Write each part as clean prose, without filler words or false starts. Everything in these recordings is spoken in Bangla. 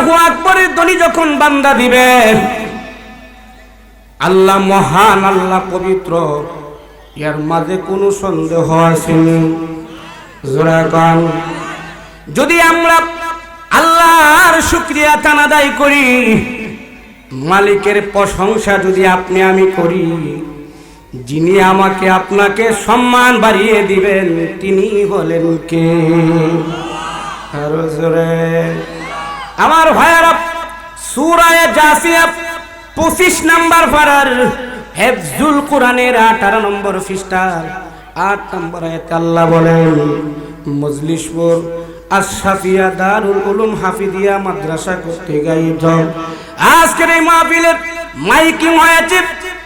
আল্লাহু আকবরের ধ্বনি যখন বান্দা দিবে, আল্লাহ মহান, আল্লাহ পবিত্র, এর মাঝে কোনো সন্দেহ আসেনি। জোরে কান। যদি আমরা আল্লাহর শুকরিয়া আদায় করি, মালিকের প্রশংসা যদি আপনি আমি করি, যিনি আমাকে আপনাকে সম্মান বাড়িয়ে দিবেন তিনি হলেন কে? আরো জোরে। আমার ভাইয়েরা, সূরা জাসিয়া 25 নম্বর পারার হিফজুল কোরআনের 18 নম্বর পৃষ্ঠা 8 নম্বর আয়াতে আল্লাহ বলেন, মজলিসপুর আশরাফিয়া দারুল উলুম হাফিজিয়া মাদ্রাসা কর্তৃক আয়োজিত আজকের এই মাহফিলের মাইকিং হয়েছে,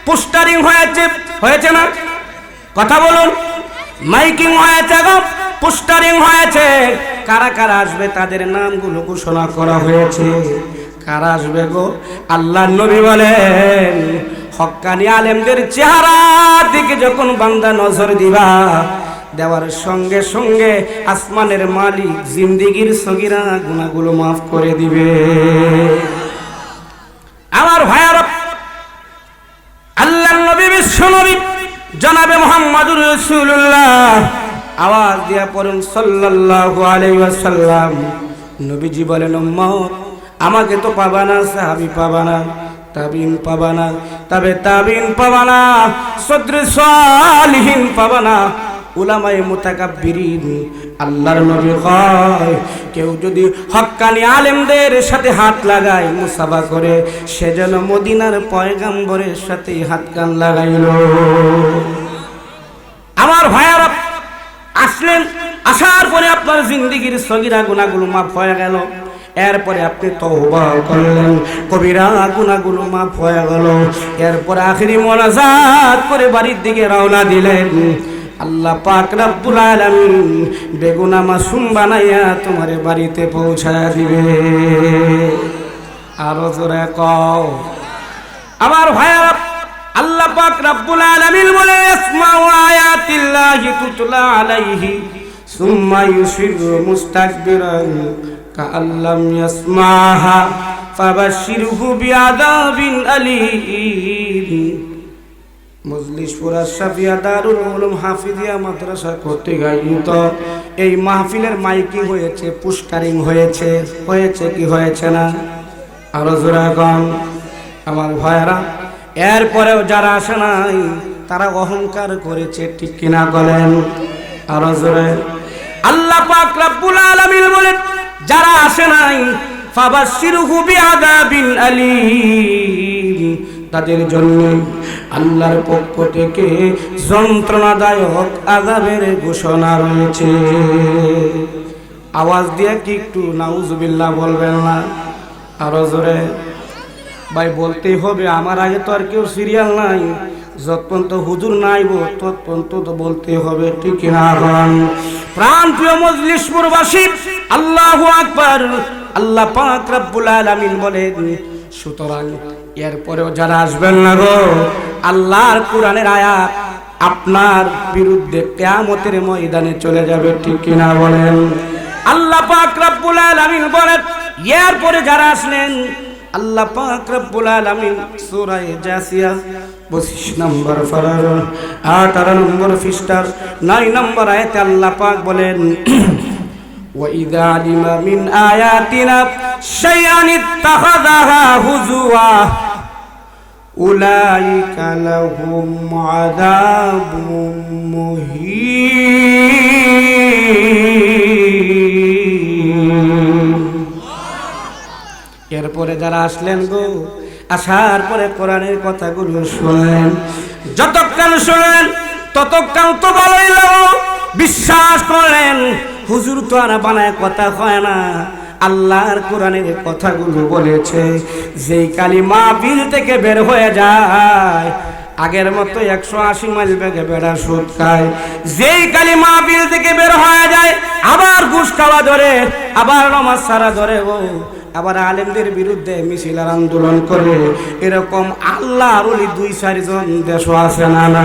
পোস্টারিং হয়েছে, হয়েছে না? কথা বলুন। মাইকিং হয়েছে গো, পোস্টারিং হয়েছে। কারা কারা আসবে তাদের নামগুলো ঘোষণা করা হয়েছে। কারা আসবে গো? আল্লাহর নবী বলেন, হক্কানি আলেমদের চেহারার দিকে যখন বান্দা নজর দিবা, দেওয়ার সঙ্গে সঙ্গে আসমানের মালিক জিন্দেগির সগীরা গুনাহগুলো মাফ করে দিবে। আমার ভাইয়ারা, আল্লাহর নবী বিশ্বনবী জনাবে মুহাম্মদুর রাসূলুল্লাহ আওয়াজ দিয়া পড়ুন সাল্লাল্লাহু আলাইহি ওয়াসাল্লাম। নবীজি বলেন, উম্মত আমাকে তো পাবা না, সাহাবী পাবা না, তাবিন পাবা না, তবে তাবিন পাবা না, সদরে সালিহিন পাবা না, উলামায়ে মুতাকাব্বিরিন। আল্লাহর নবী কয়, কেউ যদি হক্কানি আলেমদের সাথে হাত লাগায়, মুসাফা করে, সে যেন মদিনার পয়গম্বরের সাথে হাত কান লাগাইল। আমার ভাইয়ারা, আসলেন, আসার পরে আপনার জিন্দেগির সগীরা গুনাহগুলো মাফ হয়ে গেল। এরপরে আপনি তওবা করলেন, কবিরা গুনাহগুলো মাফ হয়ে গেল। এরপরে আখিরি মোনাজাত করে বাড়ির দিকে রওনা দিলেন। আল্লাহ পাক রব্বুল আলামিন বেগুনাহ মাসুম বানাইয়া তোমারে বাড়িতে পৌঁছায়া দিবে। আরো জোরে কও। আমার ভাইয়ারা, আল্লাহ পাক রব্বুল আলামিন বলে, ইসমাউ আয়াতিল্লাহি তুতলা আলাইহি সুম্মা ইউসিরু মুস্তাকবিরান কাআল্লাম ইয়াসমাহা ফাবাশশিরহু বিআযাবিন আলীম। মজলিসপুর আশরাফিয়া দারুল উলুম হাফিজিয়া মাদ্রাসা কর্তৃক আয়োজিত এই মাহফিলের মাইকিং হয়েছে, পোস্টারিং হয়েছে, হয়েছে কি হয়েছে না? আরো জোরে কন। আমার ভাইয়েরা, এরপরেও যারা আসে নাই তারা অহংকার করেছে, ঠিক কিনা বলেন? আরো জোরে। আল্লাহ পাক রব্বুল আলামিন বলেন, যারা আসে নাই, ফাবাশশিরহু বিআযাবিন আলীম, তাদের জন্য আল্লাহর পক্ষ থেকে যন্ত্রণাদায়ক আযাবের ঘোষণা রয়েছে। আওয়াজ দিয়ে কি একটু নাউজুবিল্লাহ বলবেন না? আরো জোরে। ভাই বলতেই হবে, আমার আগে তো আর কেউ সিরিয়াল নাই, যতক্ষণ তো হুজুর নাইব ততক্ষণ তো বলতে হবে, ঠিক না? প্রাণ প্রিয় মজলিসপুরবাসী, আল্লাহু আকবার। আল্লাহ পাক রব্বুল আলামিন বলেন, সুতরাং এরপরেও যারা আসবেন না গো, আল্লাহর কোরআনের আয়াত আপনার বিরুদ্ধে কিয়ামতের ময়দানে চলে যাবে, ঠিক কিনা বলেন? আল্লাহ পাক রব্বুল আলামিন বলেন, এরপরে যারা আসলেন, আল্লাহ পাক রব্বুল আলামিন সূরা জাসিয়া 25 নম্বর পারার 18 নম্বর পৃষ্ঠার 9 নম্বর আয়াতে আল্লাহ পাক বলেন, وَإِذَا عَلِمَ مِنْ آيَاتِنَا شَيْئًا اتَّخَذَهَا هُزُوًا أُولَئِكَ لَهُمْ عَذَابٌ مُهِينٌ। এরপরে যারা আসলেন গো, আসার পরে কোরআনের কথাগুলো শুনলেন, যতক্ষণ শুনলেন ততক্ষণ তো ভালোই লাগলো, বিশ্বাস করলেন। হুজুর তো আর বানায় কথা হয় না, আল্লাহর কোরআনের কথাগুলো বলেছে। যেই কালিমা বিল থেকে বের হয়ে যায়, আগের মতো 180 মাইল বেগে বেড়া সুদ খায়। যেই কালিমা বিল থেকে বের হয়ে যায়, আবার ঘুষ খাওয়া ধরে, আবার নামাজ ছাড়া ধরে গো, আবার আলেমদের বিরুদ্ধে মিছিল আর আন্দোলন করে। এরকম আল্লাহর ওলি 2-4 জন দেশ আছে না? না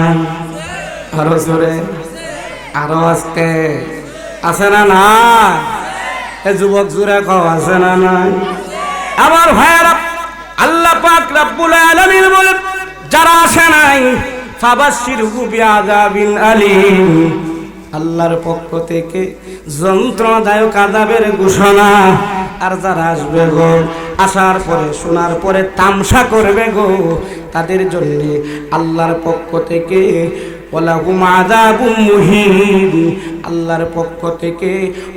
আরো জোরে, আরো আস্তে আছে না? না যুবক জোরে কও, আছে না? নাই আমার ভাইয়েরা, আল্লাহ পাক রব্বুল আলামিন বলেন যারা আসে নাই ফাবাশশিরহু বিআযাবিন আলীম, আল্লাহর পক্ষ থেকে যন্ত্রণাদায়ক আযাবের ঘোষণা। আর যারা আসবে গো, আসার পরে শোনার পরে তামসা করবে গো, তাদের জন্য আল্লাহর পক্ষ থেকে ওয়ালাহুম আযাবুম মুহিন, আল্লাহর পক্ষ থেকে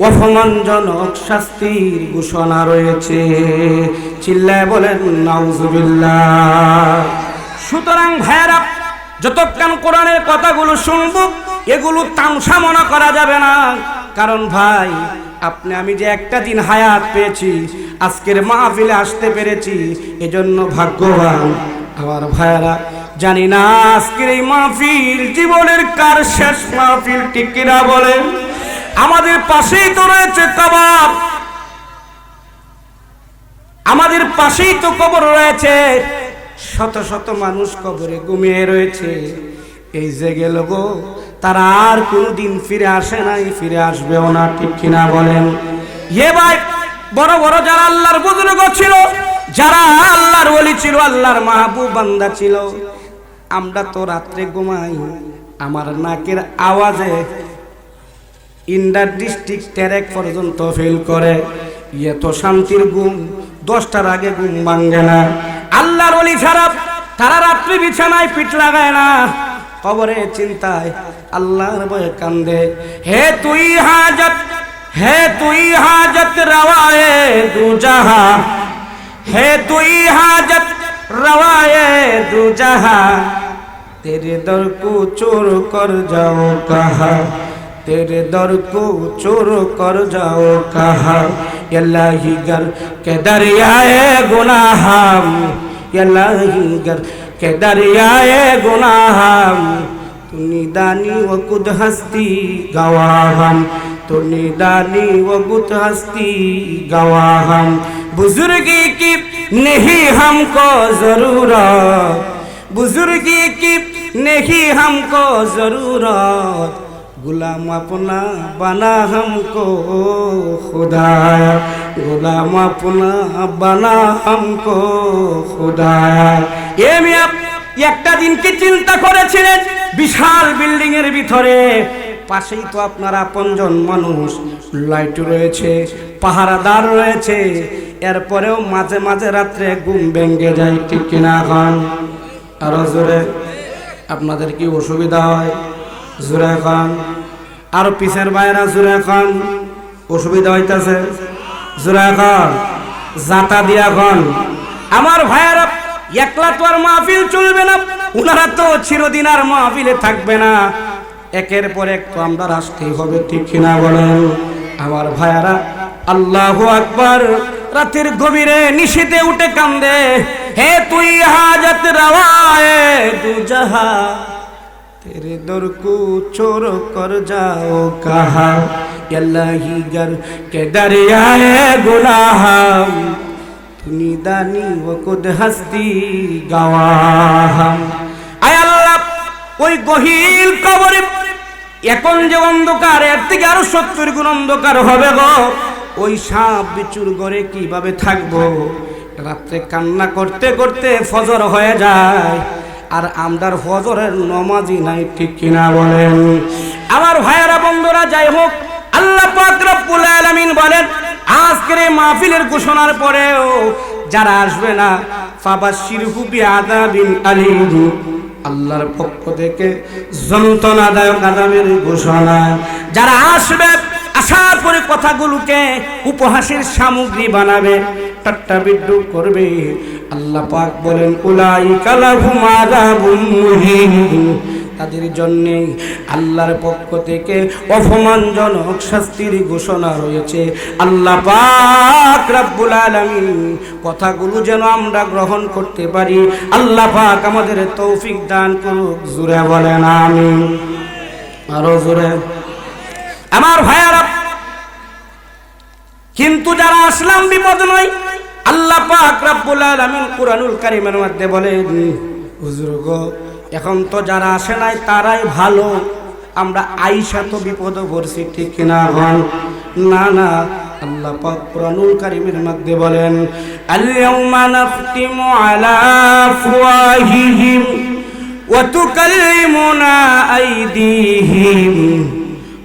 অপমানজনক শাস্তির ঘোষণা রয়েছে। চিল্লায় বলেন নাউজুবিল্লাহ। সুতরাং ভাইয়েরা, যতক্ষণ কোরআনের কথাগুলো শুনবো এগুলো তামসা মনে করা যাবে না। কারণ ভাই, আপনি আমি যে একটা দিন হায়াত পেয়েছি, আজকের মাহফিলে আসতে পেরেছি, এজন্য ভাগ্যবান। আমার ভাইয়েরা, জানি না আজকের এই মাহফিল জীবনের কার শেষ মাহফিল, ঠিক কিনা বলেন? আমাদের পাশেই তো রয়েছে কবর, আমাদের পাশেই তো কবর রয়েছে, শত শত মানুষ কবরে ঘুমিয়ে রয়েছে। এই যে গেল গো, তারা আর কোনদিন ফিরে আসে নাই, ফিরে আসবেও না, ঠিক কিনা বলেন? এ ভাই, বড় বড় যারা আল্লাহর বুজুর্গ ছিল, যারা আল্লাহর ওলি ছিল, আল্লাহর মাহবুব বান্দা ছিল, আমরা তো রাত্রে ঘুমাই, আমার নাকের আওয়াজে ইন্ডার ডিস্ট্রিক্ট ট্যারেক পর্যন্ত ফেল করে। এত শান্তির ঘুম, 10টার আগে ঘুম ভাঙে না। আল্লাহর ওলি ছাড়া তারা রাত্রি বিছানায় পিঠ লাগায় না, কবরে চিন্তায় আল্লাহর ভয়ে কান্দে। হে তুই হাজত, হে তুই হাজত রওয়ায়ে দু জাহা, হে তুই হাজত রওয়ায়ে দু জাহা, तेरे दर को चोर कर जाओ कहा, तेरे दर को चोर कर जाओ कहा, इलाही गर के दरियाए गुनाह, इलाही गर के दरियाए गुनाह, तू निदानी व खुद हस्ती गवाहम, तू निदानी व खुद हस्ती गवाहम, बुजुर्गी की नहीं हमको जरूरत, बुजुर्गी की नहीं हमको जरूरत, गुलाम अपना बना हमको खुदाया, गुलाम अपना बना हमको खुदाया। এ মিয়া, একটা দিন কি চিন্তা করেছিলেন? বিশাল বিল্ডিং এর ভিতরে পাশেই তো আপনার আপনজন মানুষ, লাইট রয়েছে, পাহারাদার রয়েছে, এরপরেও মাঝে মাঝে রাত্রে ঘুম ভেঙে যায়, ঠিক কিনা? এখন আরো জোরে, আপনাদের কি অসুবিধা হয়? জোরে খান। আরো পিছের বাইরা জোরে খান, অসুবিধা হইতাছে, জোরে খান, জাতা দিয়া খান। আমার ভাইয়েরা, একলা তো আর মাহফিল চলবে না, উনারা তো চিরদিন আর মাহফিলে থাকবে না, একের পর এক তো আমরা আসতেই হবে, ঠিক কিনা বলেন? আমার ভাইয়েরা, আল্লাহু আকবার। রাতের গভীরে নিশীতে উঠে কান্দে, হে তুই হাজত রওয়ায়ে দু জাহা, तेरे दर को चोर कर जाओ कहा, इलाही गर के दरियाए गुनाह, तू निदानी व खुद हस्ती गवाह। आय अल्लाह, ওই গহীন কবরে এখন যে অন্ধকার, এর থেকে আরো 70 গুণ অন্ধকার হবে গো। ওই সাপ বিচুর ঘরে কিভাবে থাকবো? রাত্রে কান্না করতে করতে ফজর হয়ে যায়, আর আমরার ফজরের নামাজই নাই, ঠিক কিনা বলেন? আমার ভাইয়েরা, বন্ধুরা, যাই হোক, আল্লাহ পাক রব্বুল আলামিন বলেন আজকের এই মাহফিলের ঘোষণার পরেও যারা আসবে না, ফাবাশশিরহু বিআযাবিন আলীম, আল্লাহর পক্ষ থেকে যন্ত্রণাদায়ক আযাবের ঘোষণা। যারা আসবে, আসার পরে কথাগুলোকে উপহাসের সামগ্রী বানাবে, ঠাট্টা বিদ্রুপ করবে, আল্লাহ পাক বলেন উলাইকা লাহুম আযাবুম মুহিন, তাদের জন্য আল্লাহর পক্ষ থেকে অপমানজনক শাস্তির ঘোষণা রয়েছে। আল্লাহ পাক রব্বুল আলামিন কথাগুলো যেন আমরা গ্রহণ করতে পারি, আল্লাহ পাক আমাদের তৌফিক দান করুক। জোরে বলেন আমিন। আরো জোরে। আমার ভাইয়ারা, কিন্তু যারা আসলাম বিপদ নয়, আল্লাহ পাক রব্বুল আলামিন কুরআনুল কারীমের মধ্যে বলেন, হুজুর গো, এখন তো যারা আসে নাই তারাই ভালো, আমরা আইসা তো বিপদে পড়ছি, ঠিক কিনা? হন না, না, আল্লাহ পাক কুরআনুল কারীমের মধ্যে বলেন, আল-ইয়াওমা নাখতিমু আলা আফওয়াহিহিম ওয়া তুকাল্লিমুনা আইদিহিম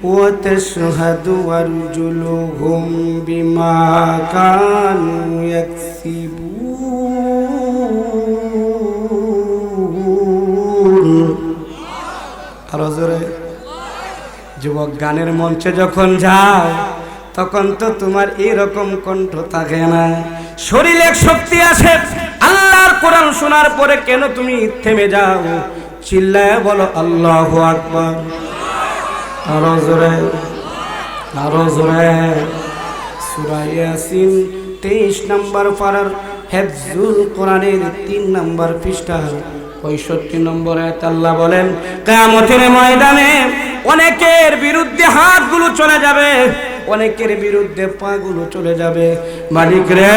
ওয়া তাশহাদু আরজুলুহুম বিমা কানু ইয়াকসিবুন। আরো জোরে। যুবক, গানের মঞ্চে যখন যাও তখন তো তোমার এরকম কণ্ঠ থাকে না, শরীরে শক্তি আসে। আল্লাহর কোরআন শোনার পরে কেন তুমি থেমে যাও? চিল্লায় বলো আল্লাহু আকবার। আরো জোরে, আরো জোরে। সূরা ইয়াসিন 23 নম্বর পারার হিফজুল কোরআনের 3 নম্বর পৃষ্ঠার 65 নম্বর আয়াত আল্লাহ বলেন, কিয়ামতের ময়দানে অনেকের বিরুদ্ধে হাতগুলো চলে যাবে, অনেকের বিরুদ্ধে পাগুলো চলে যাবে। মালিক রে,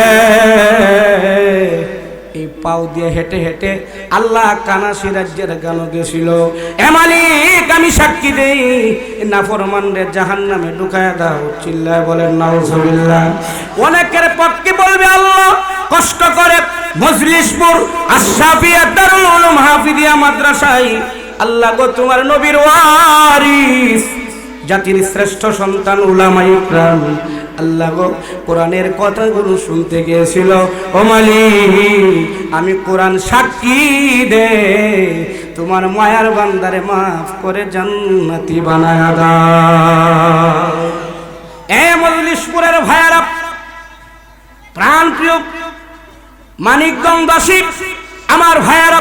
এই পাও দিয়ে হেঁটে হেঁটে আল্লাহ কানাসি রাজ্যের গান গেছিল। এ মালিক, আমি সাক্ষী দেই, নাফরমানরে জাহান্নামে ঢুকায়া দাও। চিল্লায় বলেন নাউজুবিল্লাহ। অনেকের পক্ষে বলবে আল্লাহ কষ্ট করে মজলিসপুর আশরাফিয়া দারুল উলুম হাফিজিয়া মাদ্রাসায় আল্লাহ গো তোমার নবীর ওয়ারিস জাতির শ্রেষ্ঠ সন্তান উলামায়ে ইকরাম আল্লাহ গো কোরআনের কথাগুলো শুনতে গিয়েছিল। ও মালিক, আমি কোরআন সাক্ষী দে, তোমার মায়ার বান্দারে মাফ করে জান্নাতি বানায়া দাও। এ মজলিসপুরের ভাইয়ারা, প্রাণ প্রিয় মানিকগঞ্জবাসী, আমার ভাইয়ারা,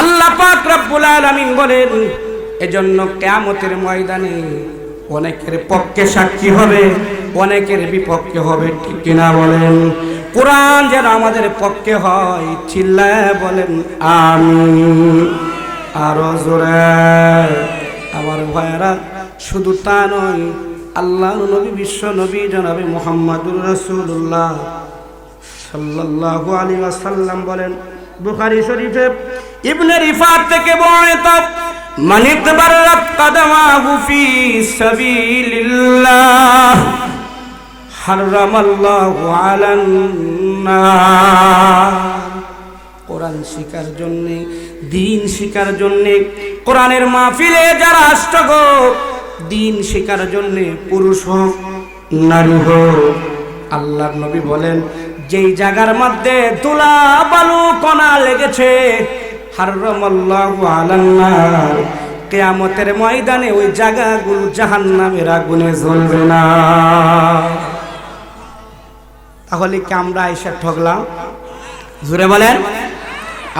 আল্লাহ পাক রব্বুল আলামিন বলেন, এজন্য কিয়ামতের ময়দানে অনেকের পক্ষে সাক্ষী হবে, অনেকের বিপক্ষে হবে। ঠিক কিনা বলেন? কোরআন যেন আমাদের পক্ষে হয়। চিল্লায় বলেন আমিন। আরো জোরে। আমার ভাইয়েরা, শুধু তা নয়, আল্লাহর নবী বিশ্ব নবী জনাবে মুহাম্মদুর রাসূলুল্লাহ সাল্লাল্লাহু আলাইহি ওয়াসাল্লাম বলেন, বুখারী শরীফে ইবনে রিফাত থেকে বর্ণিত, মান ইতবাররাত কাদামাহু ফি সাবিলিল্লাহ হারামাল্লাহু আলান নার। কোরআন শিখার জন্য, দ্বীন শিখার জন্য, কোরআনের মাহফিলে যারা আসতো গো, দ্বীন শিখার জন্য, পুরুষ হোক নারী হোক, আল্লাহর নবী বলেন, যেই জায়গার মধ্যে তুলা বালু কণা লেগেছে, হারামাল্লাহু আলান নার, কিয়ামতের ময়দানে ওই জায়গাগুলো জাহান্নামের আগুনে জ্বলবে না। তাহলে কি আমরা এসে ঠকলাম? জোরে বলেন,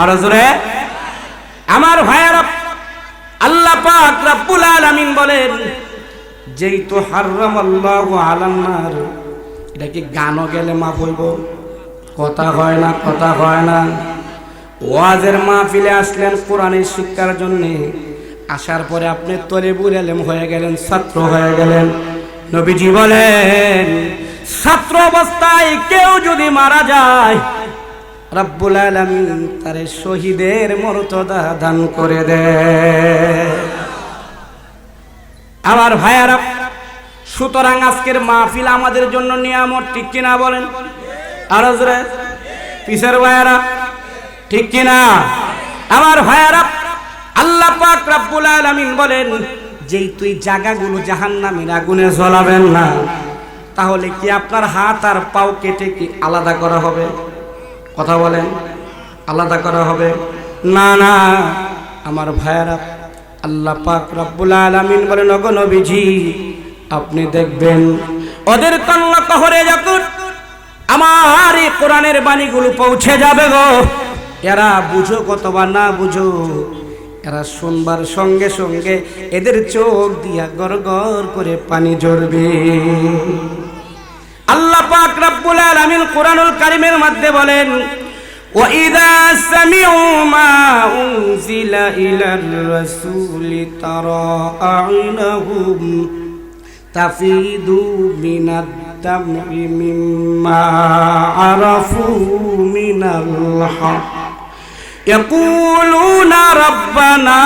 আরো জোরে। আমার ভাইয়েরা, আল্লাহ পাক রব্বুল আলামিন বলেন, যেই তো হারামাল্লাহু আলান নার, এটা কি গানও গেলে মাফ হইব? কথা হয় না, কথা হয় না। ওয়াজের মাহফিলে আসলেন কোরআনের শিক্ষার জন্য, আসার পরে আপনি তলেবুল ইলম হয়ে গেলেন, ছাত্র হয়ে গেলেন। নবীজি বলেন, ছাত্র অবস্থায় কেউ যদি মারা যায়, রব্বুল আলামিন তারে শহীদের মর্যাদা দান করে দেয়। আমার ভাইয়ারা, সুতরাং আজকের মাহফিল আমাদের জন্য নিয়ামত। ঠিক কিনা বলেন? আরো জোরে। পিছের ভাইয়ারা, ঠিক কিনা? আমার ভাইয়ারা, আল্লাহ পাক রব্বুল আলামিন বলেন, যেই তুই জায়গাগুলো জাহান্নামের আগুনে জ্বলাবেন না, তাহলে কি আপনার হাত আর পাও কেটে কি আলাদা করা হবে? কথা বলেন, আলাদা করা হবে না? না। আমার ভাইয়ারা, আল্লাহ পাক রব্বুল আলামিন বলেন, ওগো নবীজি, আপনি দেখবেন ওদের কান্না কহরে যখন আমার এই কোরআনের বাণীগুলো পৌঁছে যাবে গো, এরা বুঝো কতবা না বুঝো, এরা শুনবার সঙ্গে সঙ্গে এদের চোখ দিয়া গড়গড় করে পানি ঝরবে। আল্লাহ পাক রব্বুল আলামিন কোরআনুল কারীমের মধ্যে বলেন, وَإِذَا سَمِعُوا مَا أُنزِلَ إِلَى الرَّسُولِ تَرَى أَعْيُنَهُمْ تَفِيضُ مِنَ الدَّمْعِ مِمَّا عَرَفُوا مِنَ الْحَقِّ يَقُولُونَ رَبَّنَا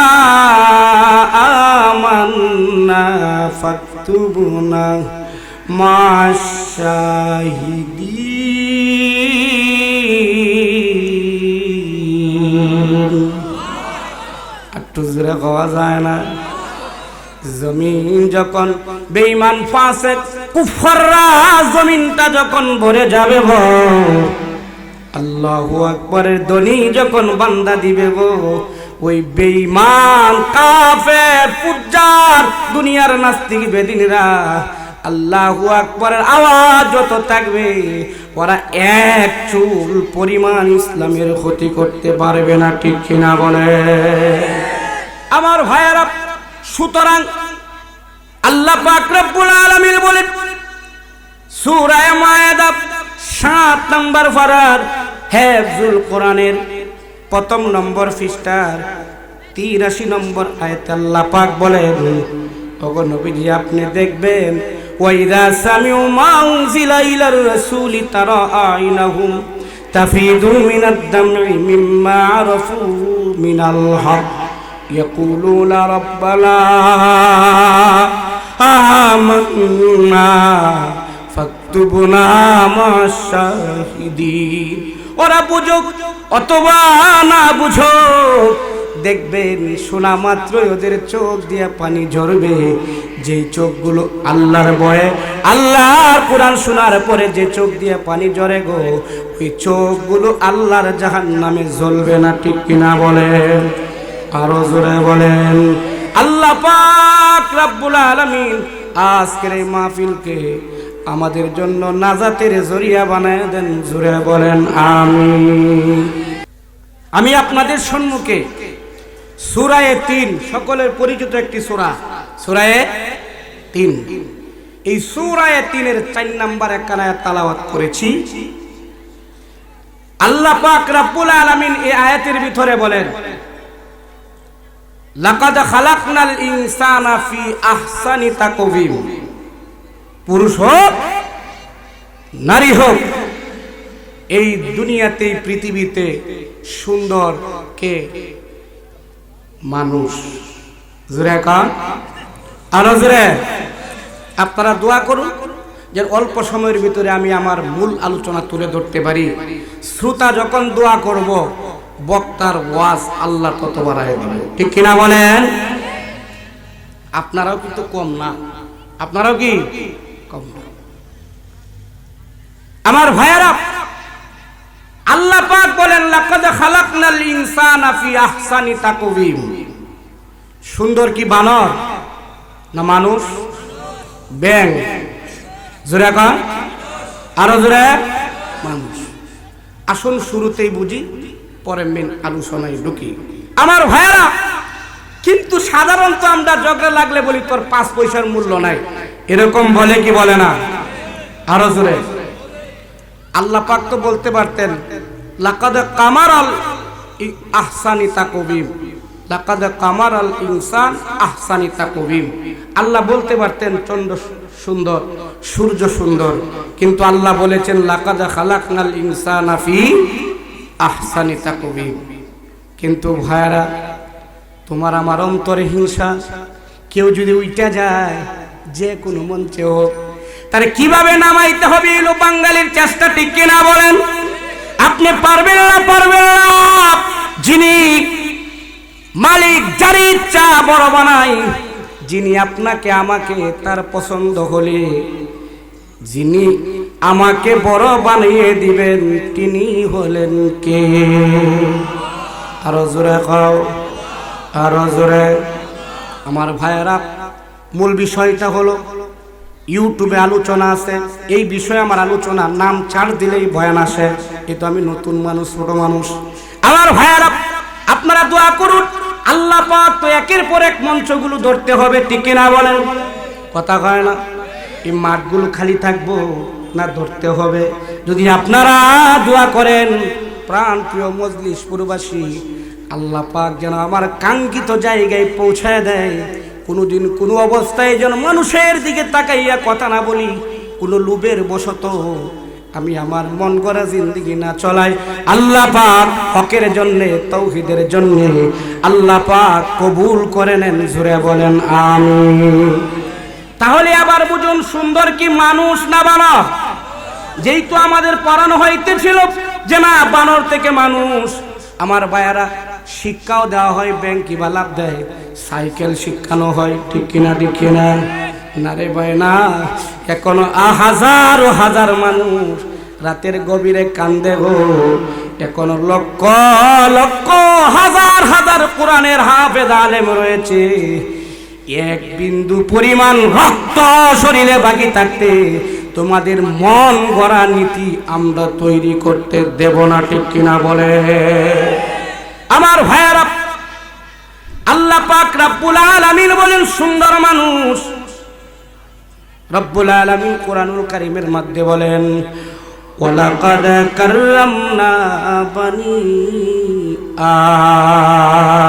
آمَنَّا فَاكْتُبْنَا মাশাহিদিন। একটু জোরে গাওয়া যায় না? জমিন যখন বেঈমান ফাসিক কুফাররা জমিনটা যখন ভরে যাবে গো, আল্লাহু আকবারের ধ্বনি যখন বান্দা দিবে গো, ওই বেঈমান কাফের ফুজ্জার দুনিয়ার নাস্তিক বেদিনীরা আল্লাহু আকবারের আওয়াজ যত থাকবে, ওরা এক চুল পরিমাণ ইসলামের ক্ষতি করতে পারবে না। ঠিক কিনা বলে আমার ভাইয়েরা? সুতরাং আল্লাহ পাক রব্বুল আলামিন বলেন সূরা মায়েদা ৭ নম্বর পারার হিফজুল কোরআনের ১ম নম্বর পৃষ্ঠার ৮৩ নম্বর আয়াতে আল্লাহ পাক বলেন, ওগো নবীজি আপনি দেখবেন ওয়াইদা সামিউ মা উনজিলা ইলার রাসূলি তারা আইনাহুম তাফিদু মিনাদ দাম'i মিম্মা আরাফু মিনাল হক ইয়াকুলুনা রাব্বানা আমান্না ফাকতুবনা মাশাহিদিন। ওরা বুঝুক অথবা না বুঝুক, দেখবেন শোনা মাত্রই ওদের চোখ দিয়ে পানি ঝরবে। যে চোখগুলো আল্লাহর ভয়ে, আল্লাহর কোরআন শোনার পরে যে চোখ দিয়ে পানি ঝরে গো, ওই চোখগুলো আল্লাহর জাহান্নামে জ্বলবে না। ঠিক কিনা বলেন? আরো জোরে বলেন। আল্লাহ পাক রব্বুল আলামিন আজকের এই মাহফিলকে আমাদের জন্য নাজাতের জরিয়া বানায় দেন। জোরে বলেন আমিন। আমি আপনাদের সম্মুখে সূরা ৩, সকলের পরিচিত একটি সূরা, সূরা ৩। এই সূরা ৩-এর ৪ নম্বর আয়াত তেলাওয়াত করেছি। আল্লাহ পাক রব্বুল আলামিন এই আয়াতের ভিতরে বলেন, লাকাদ খালাকনাল ইনসানা ফি আহসানি তাকওয়িম। পুরুষ হোক নারী হোক, এই দুনিয়াতে পৃথিবীতে সুন্দর কে? মানুষ। জোরে কান আরো জোরে। আপনারা দোয়া করুন যে অল্প সময়ের ভিতরে আমি আমার মূল আলোচনা তুলে ধরতে পারি। শ্রোতা যখন দোয়া করব, বক্তার ওয়াজ আল্লাহ তত বাড়ায় দেবে। ঠিক কিনা বলেন? আপনারাও কিন্তু কম না, আপনারাও কি কম না? আমার ভাইয়েরা, আল্লাহ পাক বলেন লাকাদ খালাকনাল ইনসানা ফি আহসানি তাকওয়িম। সুন্দর কি বানর না মানুষ? ব্যাং। জোরে কান আরো জোরে। মানুষ। আসুন শুরুতেই বুঝি, পরে মেন আলোচনায় ঢুকি। আমার ভাইয়েরা, কিন্তু সাধারণত আমরা ঝগড়া লাগলে বলি তোর ৫ পয়সার মূল্য নাই, এরকম বলে কি বলে না? আরো জোরে। আল্লাহ পাক তো বলতে পারতেন লাকাদ কামারাল আহসানি তাকওয়িম, লাকাদ কামারাল ইনসান আহসানি তাকওয়িম। আল্লাহ বলতে পারতেন চন্দ্র সুন্দর, সূর্য সুন্দর, কিন্তু আল্লাহ বলেছেন লাকাদ খালাকনাল ইনসানা ফি আহসানি তাকওয়িম। কিন্তু ভাইরা, তোমার আমার অন্তরে হিংসা। কেউ যদি উইটা যায় যে কোনো মঞ্চে হোক, তারে কিভাবে নামাইতে হবে এলো বাঙালির চেষ্টা। ঠিক কিনা বলেন? আপনি পারবেন না, পারবেন না। যিনি মালিক, যার ইচ্ছা বড় বানাই, যিনি আপনাকে আমাকে তার পছন্দ হলে যিনি আমাকে বড় বানিয়ে দিবেন তিনি হলেন কে? আরো জোরে খাও, আরো জোরে। আমার ভাইয়েরা, মূল বিষয়টা হলো ইউটিউবে আলোচনা আছে, এই বিষয়ে আমার আলোচনা নাম ছাড় দিলেই বয়ান আসে। কিন্তু আমি নতুন মানুষ, ছোট মানুষ। আমার ভাইয়েরা, আপনারা দোয়া করুন। আল্লাহ পাক তো একের পর এক মঞ্চগুলো ধরতে হবে। ঠিক না বলেন? কথা কয় না? এই মাঠগুলো খালি থাকবো না, ধরতে হবে। যদি আপনারা দোয়া করেন, প্রাণ প্রিয় মজলিস পুরবাসী, আল্লাহ পাক যেন আমার কাঙ্ক্ষিত জায়গায় পৌঁছায় দেয়। কোনোদিন কোনো অবস্থায় যেন মানুষের দিকে তাকাইয়া কথা না বলি, কোনো লোভের বশত আমি আমার মন গড়া জিন্দেগি না চলাই। আল্লাহ পাক হকের জন্যে, তাওহীদের জন্যে আল্লাহ পাক কবুল করে নেন। জোরে বলেন আমিন। তাহলে আবার বুঝুন সুন্দর কি মানুষ না বানর? যেহেতু আমাদের পড়ানো হইতেছিল যে না বানর থেকে মানুষ, আমার ভাইয়ারা শিক্ষাও দেওয়া হয়, ব্যাংক কিবা লাভ দেয়, সাইকেল শিখানো হয়, ঠিক কিনা ঠিক কিনা? না রে ভাই না, এখনো হাজার হাজার মানুষ রাতের গভীরে কান্দে গো, এখনো লক্ষ লক্ষ হাজার হাজার কোরআনের হাফেজ আলেম রয়েছে, এক বিন্দু পরিমাণ রক্ত শরীরে বাকি থাকতে তোমাদের মন গড়া নীতি আমরা তৈরি করতে দেব না, ঠিক কিনা বলে? আমার ভাইয়েরা, আল্লাহ পাক রব্বুল আলামিন বলেন সুন্দর মানুষ। রব্বুল আলামিন কোরআনুল কারীমের মধ্যে বলেন ওয়ালাকাদ কাররামনা বানি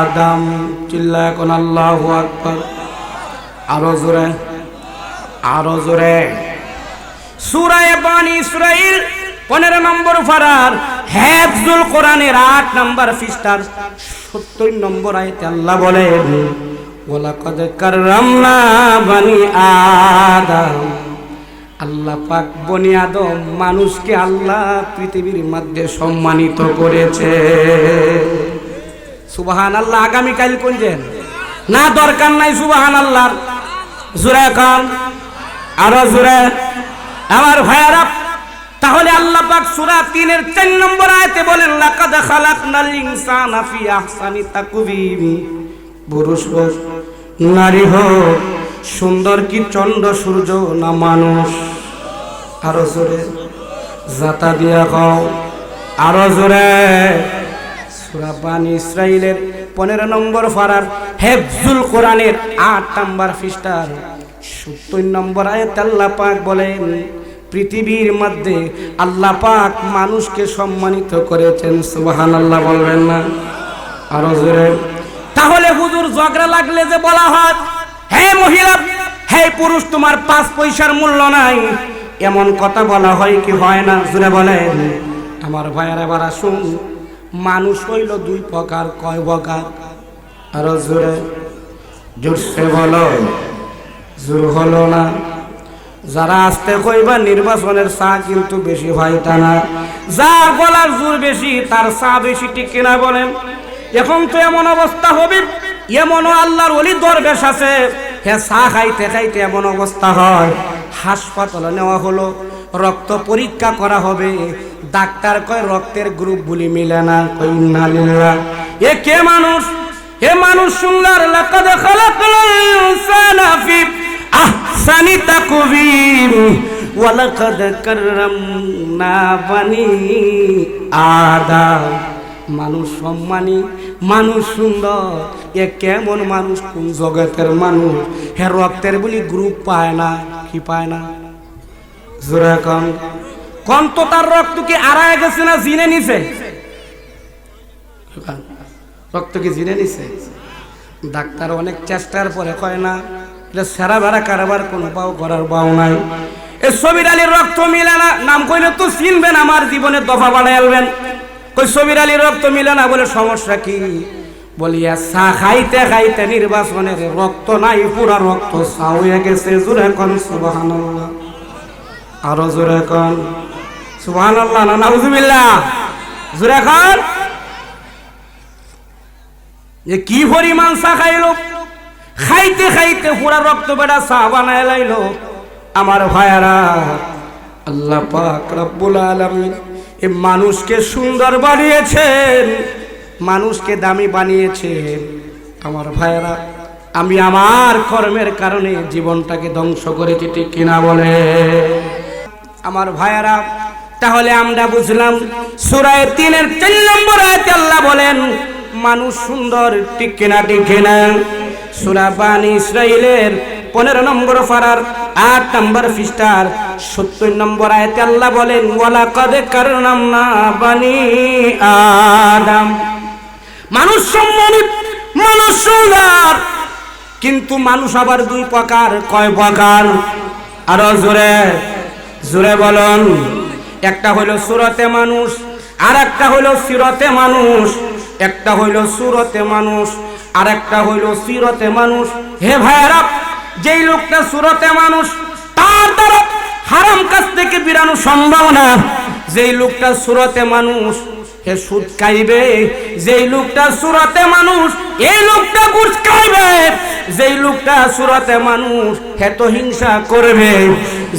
আদম। চিল্লায় কোন আল্লাহু আকবার। আরো জোরে, আরো জোরে। সূরা বানি ইসরাঈল 15 নম্বর পারার হিফজুল কোরআনের 8 নম্বর পৃষ্ঠার 70 নম্বর আয়াতে আল্লাহ বলেন ওয়ালাকাদ কাররামনা বানি আদম। আল্লাহ পাক বনি আদম মানুষকে আল্লাহ পৃথিবীর মধ্যে সম্মানিত করেছে। সুবহানাল্লাহ। আগামী কাল কোনদিন না দরকার নাই সুবহানাল্লাহ। জোরে কান, আরো জোরে। আমার ভাইয়ারা, তাহলে আল্লাহ পাক সূরা 3 এর 4 নম্বর আয়াতে বলেন লাকাদ খালাকনাল ইনসানা ফি আহসানি তাকওয়িম। পুরুষ হোক নারী হোক, সুন্দর কি চন্দ্র সূর্য না মানুষ? আরো জোরে জাতা দিয়া কও, আরো জোরে। সূরা বানি ইসরাঈলের 15 নম্বর পারার হিফজুল কোরআনের 8 নম্বর পৃষ্ঠার 70 নম্বর আয়াতে আল্লাহ পাক বলেন পৃথিবীর মধ্যে আল্লাহ পাক মানুষকে সম্মানিত করেছেন। সুবহানাল্লাহ বলবেন না? আরো জোরে। তাহলে হুজুর ঝগড়া লাগলে যে বলা হয় হে মহিলা, হে পুরুষ, তোমার 5 পয়সার মূল্য নাই, এমন কথা বলা হয় কি হয় না? জোরে বলেন। আমার ভাইয়েরা এবার আসুন, মানুষ হইল 2 প্রকার। কয় প্রকার? আরো জোরে, জোরসে বলো, জোর হলো না। যারা আসতে কইবা নির্বাচনের চা কিন্তু বেশি হয় তা না, যার গলার জোর বেশি তার চা বেশি, ঠিক কিনা বলেন? এখন তো এমন অবস্থা হবে, এমনও আল্লাহর ওলি দরবেশ আছে, হ্যাঁ চা খাইতে খাইতে এমন অবস্থা হয়, হাসপাতালে নেওয়া হলো, রক্ত পরীক্ষা করা হবে, ডাক্তার কয় রক্তের গ্রুপ বলি মিলে না। কই ইন্না লিল্লাহ। এ কে মানুষ? হে মানুষ সুন্দর, লাকাদ খালাকনাল ইনসানা ফি আহসানি তাকওয়িম ওয়ালাকাদ কাররামনা বানি আদম। মানুষ সম্মানী, মানুষ সুন্দর, এ কেমন মানুষ? কোন জগতের মানুষ? হে রক্তের বলি গ্রুপ পায় না। কি পায় না? জোরে কন। কোন তো তার রক্ত কি আড়ায় গেছে না জিনে নিছে? রক্ত কি জিনে নিছে? ডাক্তার অনেক চেষ্টার পরে কয় না, এটা সেরা বেড়া কারবার কোনো পাও করার বাও নাই। এ সবির আলীর রক্ত মিলে না, নাম কইলে তো চিনবেন, আমার জীবনে দফা বানাই আলবেন। কই সবির আলীর রক্ত মিলে না, বলে সমস্যা কি? বলিয়া চা খাইতে খাইতে নির্বাচনের রক্ত নাই, পুরা রক্ত চা হয়ে গেছে। জোরে কন সুবহানাল্লাহ। আরো জোরে কন সুবহানাল্লাহ না নাউজুবিল্লাহ। জোরে কন। যে কি পরিমাণ চা খাইলো, খাইতে খাইতে পুরা রক্ত বেড়া চা বানায় লাইলো। আমার ভাইয়ারা, আল্লাহ পাক রব্বুল আলামিন এই মানুষকে সুন্দর বানিয়েছেন, মানুষকে দামি বানিয়েছেন। আমার ভাইয়ারা, আমি আমার কর্মের কারণে জীবনটাকে ধ্বংস করেছি, ঠিক কিনা বলে? আমার ভাইয়ারা, তাহলে আমরা বুঝলাম সূরা 3 এর 4 নম্বর আয়াতে আল্লাহ বলেন মানুষ সুন্দর, ঠিক কিনা ঠিক কিনা? সূরা বানি ইসরাঈলের 15 নম্বর পারার 8 নম্বর পৃষ্ঠার 70 নম্বর আয়াতে আল্লাহ বলেন ওয়ালাকাদ কাররামনা বানি আদম। মানুষ সম্মানিত, মানুষ সুন্দর, কিন্তু মানুষ আবার 2 প্রকার। কয় প্রকার? আরো জোরে জোরে বলুন। একটা হলো সুরতে মানুষ, আর একটা হলো সিরতে মানুষ। একটা হইল সুরতে মানুষ, আর একটা হইল সিরতে মানুষ। হে ভাইরা, যেই লোকটা সুরতে মানুষ, তার দ্বারা হারাম কাজ থেকে বেরানো সম্ভব না। যেই লোকটা সুরতে মানুষ হে সুদ খাইবে, যেই লোকটা সুরতে মানুষ এই লোকটা ঘুষ খাইবে, যেই লোকটা সুরতে মানুষ হে তো হিংসা করবে,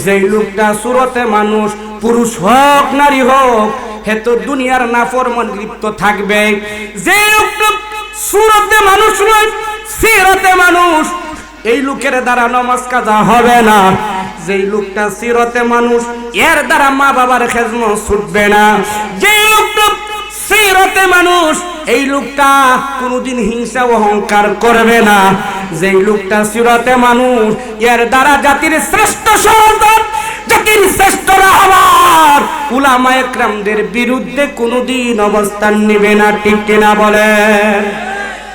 যেই লোকটা সুরতে মানুষ পুরুষ হোক নারী হোক হে তো দুনিয়ার নাফরমান লিপ্ত থাকবে। যে লোকটা সুরতে মানুষ নয় সিরতে মানুষ এই লোকের দ্বারা নামাজ কাজা হবে না। যেই লোকটা সিরতে মানুষ এর দ্বারা মা বাবার খেজমত ছুটবে না। যেই লোকটা সিরতে মানুষ এই লোকটা কোনোদিন হিংসা অহংকার করবে না। যেই লোকটা সিরতে মানুষ এর দ্বারা জাতির শ্রেষ্ঠ সন্তান, জাতির শ্রেষ্ঠ রাহবার উলামায়ে কেরামদের বিরুদ্ধে কোনোদিন অবস্থান নেবে না। ঠিক কিনা বলেন?